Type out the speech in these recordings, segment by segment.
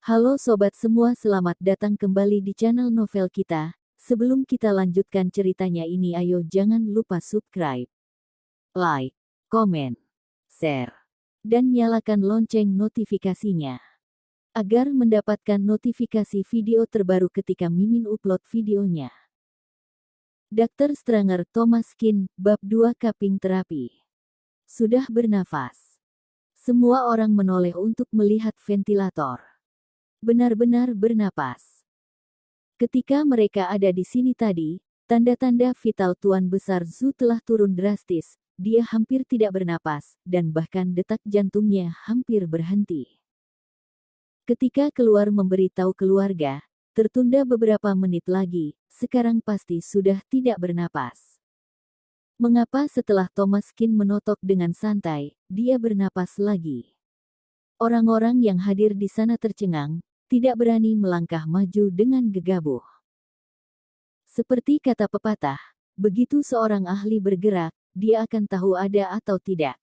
Halo sobat semua, selamat datang kembali di channel novel kita. Sebelum kita lanjutkan ceritanya ini, ayo jangan lupa subscribe, like, komen, share, dan nyalakan lonceng notifikasinya agar mendapatkan notifikasi video terbaru ketika Mimin upload videonya. Dr. Stranger Thomas Kin, Bab 2 Cupping Terapi. Sudah bernafas. Semua orang menoleh untuk melihat ventilator. Benar-benar bernapas. Ketika mereka ada di sini tadi, tanda-tanda vital Tuan Besar Zhu telah turun drastis. Dia hampir tidak bernapas, dan bahkan detak jantungnya hampir berhenti. Ketika keluar memberitahu keluarga, tertunda beberapa menit lagi, sekarang pasti sudah tidak bernapas. Mengapa setelah Thomas Kin menotok dengan santai, dia bernapas lagi? Orang-orang yang hadir di sana tercengang, tidak berani melangkah maju dengan gegabah. Seperti kata pepatah, begitu seorang ahli bergerak, dia akan tahu ada atau tidak.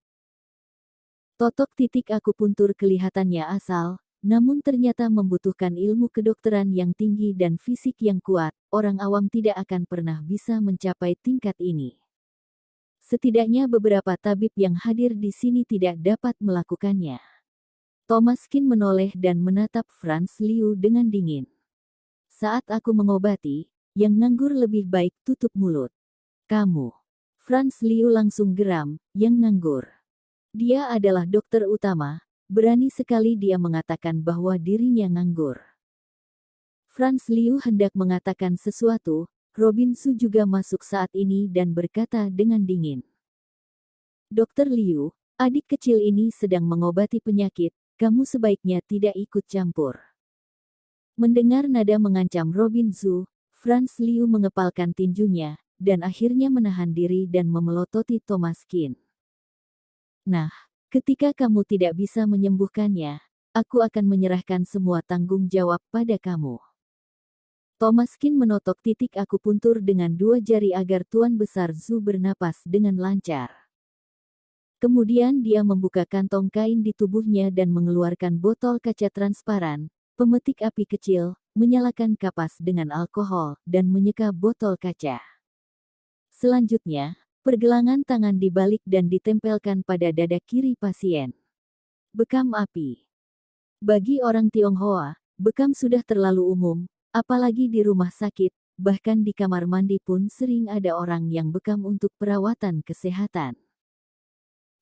Totok titik akupuntur kelihatannya asal, namun ternyata membutuhkan ilmu kedokteran yang tinggi dan fisik yang kuat. Orang awam tidak akan pernah bisa mencapai tingkat ini. Setidaknya beberapa tabib yang hadir di sini tidak dapat melakukannya. Thomas Kin menoleh dan menatap Franz Liu dengan dingin. Saat aku mengobati, yang nganggur lebih baik tutup mulut. Kamu. Franz Liu langsung geram, yang nganggur. Dia adalah dokter utama, berani sekali dia mengatakan bahwa dirinya nganggur. Franz Liu hendak mengatakan sesuatu, Robin Su juga masuk saat ini dan berkata dengan dingin. Dokter Liu, adik kecil ini sedang mengobati penyakit. Kamu sebaiknya tidak ikut campur. Mendengar nada mengancam Robin Zhu, Franz Liu mengepalkan tinjunya, dan akhirnya menahan diri dan memelototi Thomas Kin. Nah, ketika kamu tidak bisa menyembuhkannya, aku akan menyerahkan semua tanggung jawab pada kamu. Thomas Kin menotok titik akupuntur dengan dua jari agar Tuan Besar Zhu bernapas dengan lancar. Kemudian dia membuka kantong kain di tubuhnya dan mengeluarkan botol kaca transparan, pemetik api kecil, menyalakan kapas dengan alkohol, dan menyeka botol kaca. Selanjutnya, pergelangan tangan dibalik dan ditempelkan pada dada kiri pasien. Bekam api. Bagi orang Tionghoa, bekam sudah terlalu umum, apalagi di rumah sakit, bahkan di kamar mandi pun sering ada orang yang bekam untuk perawatan kesehatan.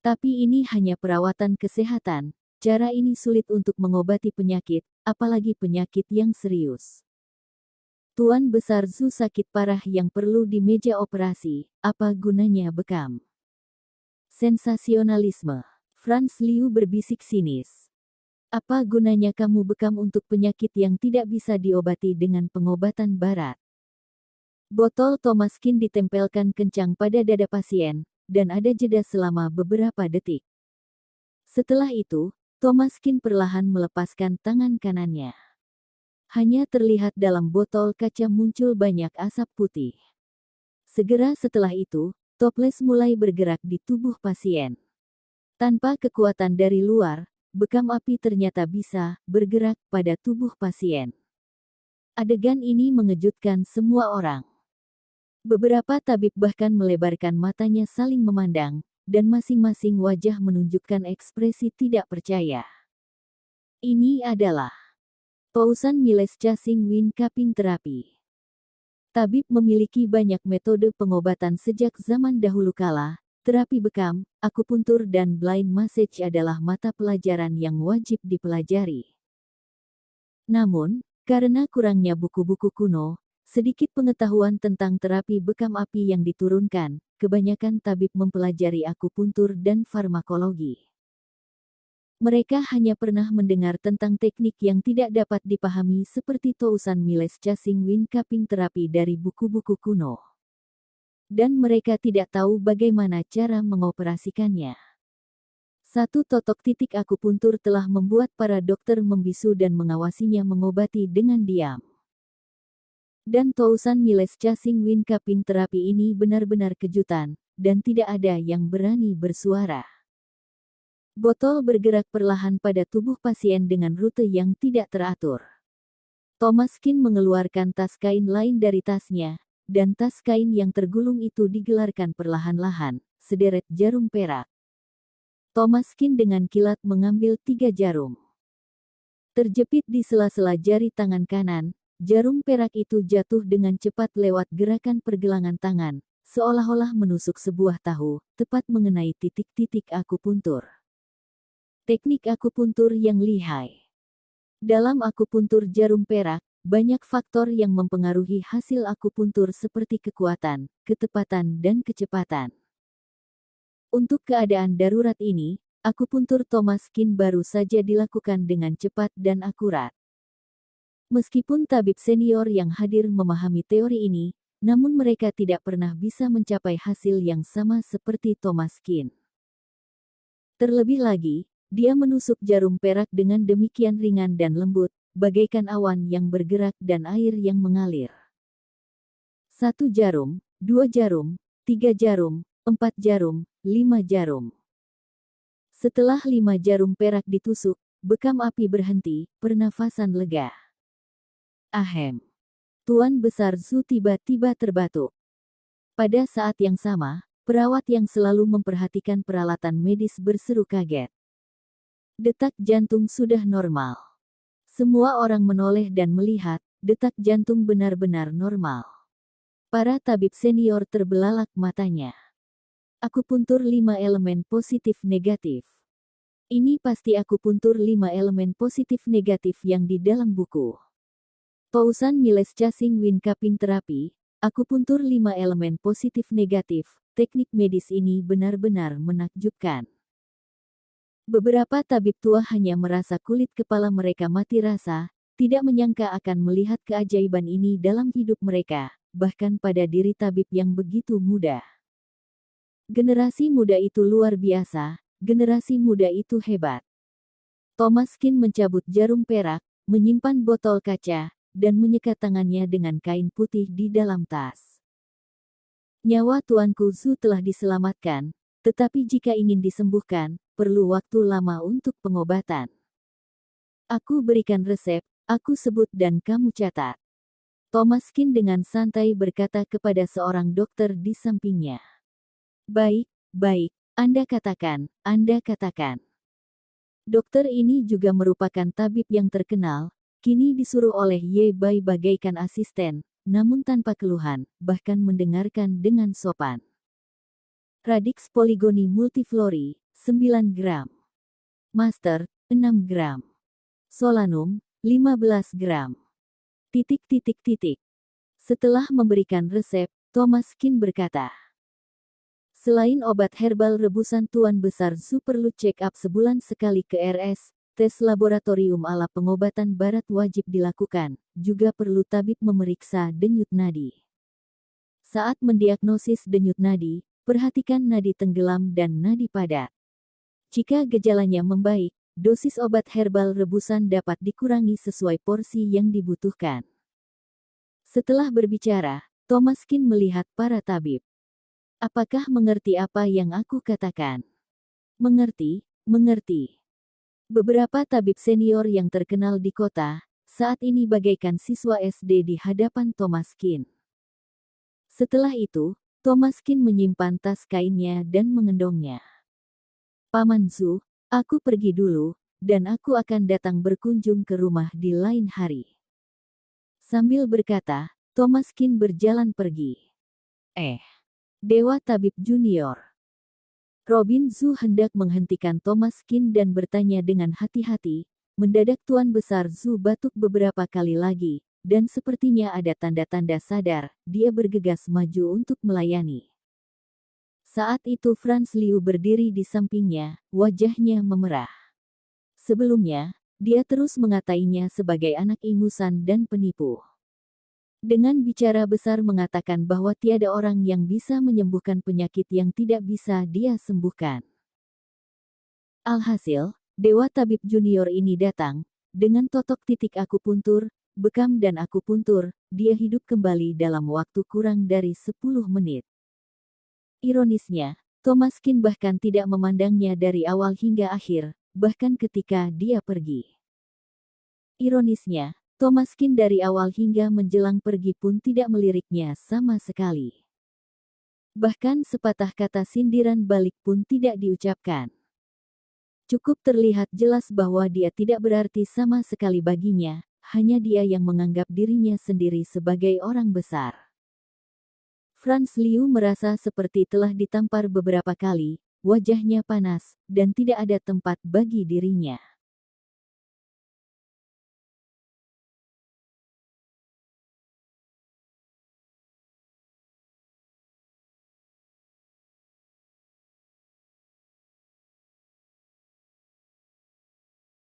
Tapi ini hanya perawatan kesehatan, cara ini sulit untuk mengobati penyakit, apalagi penyakit yang serius. Tuan Besar Zhu sakit parah yang perlu di meja operasi, apa gunanya bekam? Sensasionalisme. Franz Liu berbisik sinis. Apa gunanya kamu bekam untuk penyakit yang tidak bisa diobati dengan pengobatan barat? Botol Thomas Kin ditempelkan kencang pada dada pasien, dan ada jeda selama beberapa detik. Setelah itu, Thomas Kin perlahan melepaskan tangan kanannya. Hanya terlihat dalam botol kaca muncul banyak asap putih. Segera setelah itu, toples mulai bergerak di tubuh pasien. Tanpa kekuatan dari luar, bekam api ternyata bisa bergerak pada tubuh pasien. Adegan ini mengejutkan semua orang. Beberapa tabib bahkan melebarkan matanya saling memandang, dan masing-masing wajah menunjukkan ekspresi tidak percaya. Ini adalah Pousan Miles Chasing Wind Cupping Terapi. Tabib memiliki banyak metode pengobatan sejak zaman dahulu kala. Terapi bekam, akupuntur dan blind massage adalah mata pelajaran yang wajib dipelajari. Namun, karena kurangnya buku-buku kuno, sedikit pengetahuan tentang terapi bekam api yang diturunkan, kebanyakan tabib mempelajari akupuntur dan farmakologi. Mereka hanya pernah mendengar tentang teknik yang tidak dapat dipahami seperti Pousan Miles Chasing Wind Cupping Terapi dari buku-buku kuno. Dan mereka tidak tahu bagaimana cara mengoperasikannya. Satu totok titik akupuntur telah membuat para dokter membisu dan mengawasinya mengobati dengan diam. Dan Pousan Miles Chasing Wind Cupping Terapi ini benar-benar kejutan, dan tidak ada yang berani bersuara. Botol bergerak perlahan pada tubuh pasien dengan rute yang tidak teratur. Thomaskin mengeluarkan tas kain lain dari tasnya, dan tas kain yang tergulung itu digelarkan perlahan-lahan, sederet jarum perak. Thomaskin dengan kilat mengambil 3 jarum. Terjepit di sela-sela jari tangan kanan, jarum perak itu jatuh dengan cepat lewat gerakan pergelangan tangan, seolah-olah menusuk sebuah tahu, tepat mengenai titik-titik akupuntur. Teknik akupuntur yang lihai. Dalam akupuntur jarum perak, banyak faktor yang mempengaruhi hasil akupuntur seperti kekuatan, ketepatan, dan kecepatan. Untuk keadaan darurat ini, akupuntur Thomaskin baru saja dilakukan dengan cepat dan akurat. Meskipun tabib senior yang hadir memahami teori ini, namun mereka tidak pernah bisa mencapai hasil yang sama seperti Thomaskin. Terlebih lagi, dia menusuk jarum perak dengan demikian ringan dan lembut, bagaikan awan yang bergerak dan air yang mengalir. 1 jarum, 2 jarum, 3 jarum, 4 jarum, 5 jarum. Setelah 5 jarum perak ditusuk, bekam api berhenti, pernafasan lega. Ahem. Tuan Besar Zhu tiba-tiba terbatuk. Pada saat yang sama, perawat yang selalu memperhatikan peralatan medis berseru kaget. Detak jantung sudah normal. Semua orang menoleh dan melihat, detak jantung benar-benar normal. Para tabib senior terbelalak matanya. Akupuntur 5 elemen positif negatif. Ini pasti akupuntur 5 elemen positif negatif yang di dalam buku. Pausan Miles Chasing Win Cupping Terapi, akupuntur 5 elemen positif negatif, teknik medis ini benar-benar menakjubkan. Beberapa tabib tua hanya merasa kulit kepala mereka mati rasa, tidak menyangka akan melihat keajaiban ini dalam hidup mereka, bahkan pada diri tabib yang begitu muda. Generasi muda itu luar biasa, generasi muda itu hebat. Thomaskin mencabut jarum perak, menyimpan botol kaca, dan menyekat tangannya dengan kain putih di dalam tas. Nyawa Tuanku Zhu telah diselamatkan, tetapi jika ingin disembuhkan, perlu waktu lama untuk pengobatan. Aku berikan resep, aku sebut dan kamu catat. Thomaskin dengan santai berkata kepada seorang dokter di sampingnya. Baik, baik, Anda katakan, Anda katakan. Dokter ini juga merupakan tabib yang terkenal, kini disuruh oleh Ye Bai bagaikan asisten, namun tanpa keluhan, bahkan mendengarkan dengan sopan. Radix poligoni multiflori, 9 gram. Master, 6 gram. Solanum, 15 gram. Setelah memberikan resep, Thomaskin berkata. Selain obat herbal rebusan Tuan Besar Zhu perlu check up sebulan sekali ke RS, tes laboratorium ala pengobatan barat wajib dilakukan, juga perlu tabib memeriksa denyut nadi. Saat mendiagnosis denyut nadi, perhatikan nadi tenggelam dan nadi padat. Jika gejalanya membaik, dosis obat herbal rebusan dapat dikurangi sesuai porsi yang dibutuhkan. Setelah berbicara, Thomaskin melihat para tabib. Apakah mengerti apa yang aku katakan? Mengerti, mengerti. Beberapa tabib senior yang terkenal di kota, saat ini bagaikan siswa SD di hadapan Thomaskin. Setelah itu, Thomaskin menyimpan tas kainnya dan mengendongnya. Paman Zhu, aku pergi dulu, dan aku akan datang berkunjung ke rumah di lain hari. Sambil berkata, Thomaskin berjalan pergi. Dewa Tabib Junior. Robin Zhu hendak menghentikan Thomaskin dan bertanya dengan hati-hati, mendadak Tuan Besar Zhu batuk beberapa kali lagi, dan sepertinya ada tanda-tanda sadar, dia bergegas maju untuk melayani. Saat itu Franz Liu berdiri di sampingnya, wajahnya memerah. Sebelumnya, dia terus mengatainya sebagai anak ingusan dan penipu. Dengan bicara besar mengatakan bahwa tiada orang yang bisa menyembuhkan penyakit yang tidak bisa dia sembuhkan. Alhasil, Dewa Tabib Junior ini datang, dengan totok titik akupuntur, bekam dan akupuntur, dia hidup kembali dalam waktu kurang dari 10 menit. Ironisnya, Thomaskin bahkan tidak memandangnya dari awal hingga akhir, bahkan ketika dia pergi. Ironisnya, Thomaskin dari awal hingga menjelang pergi pun tidak meliriknya sama sekali. Bahkan sepatah kata sindiran balik pun tidak diucapkan. Cukup terlihat jelas bahwa dia tidak berarti sama sekali baginya, hanya dia yang menganggap dirinya sendiri sebagai orang besar. Franz Liu merasa seperti telah ditampar beberapa kali, wajahnya panas, dan tidak ada tempat bagi dirinya.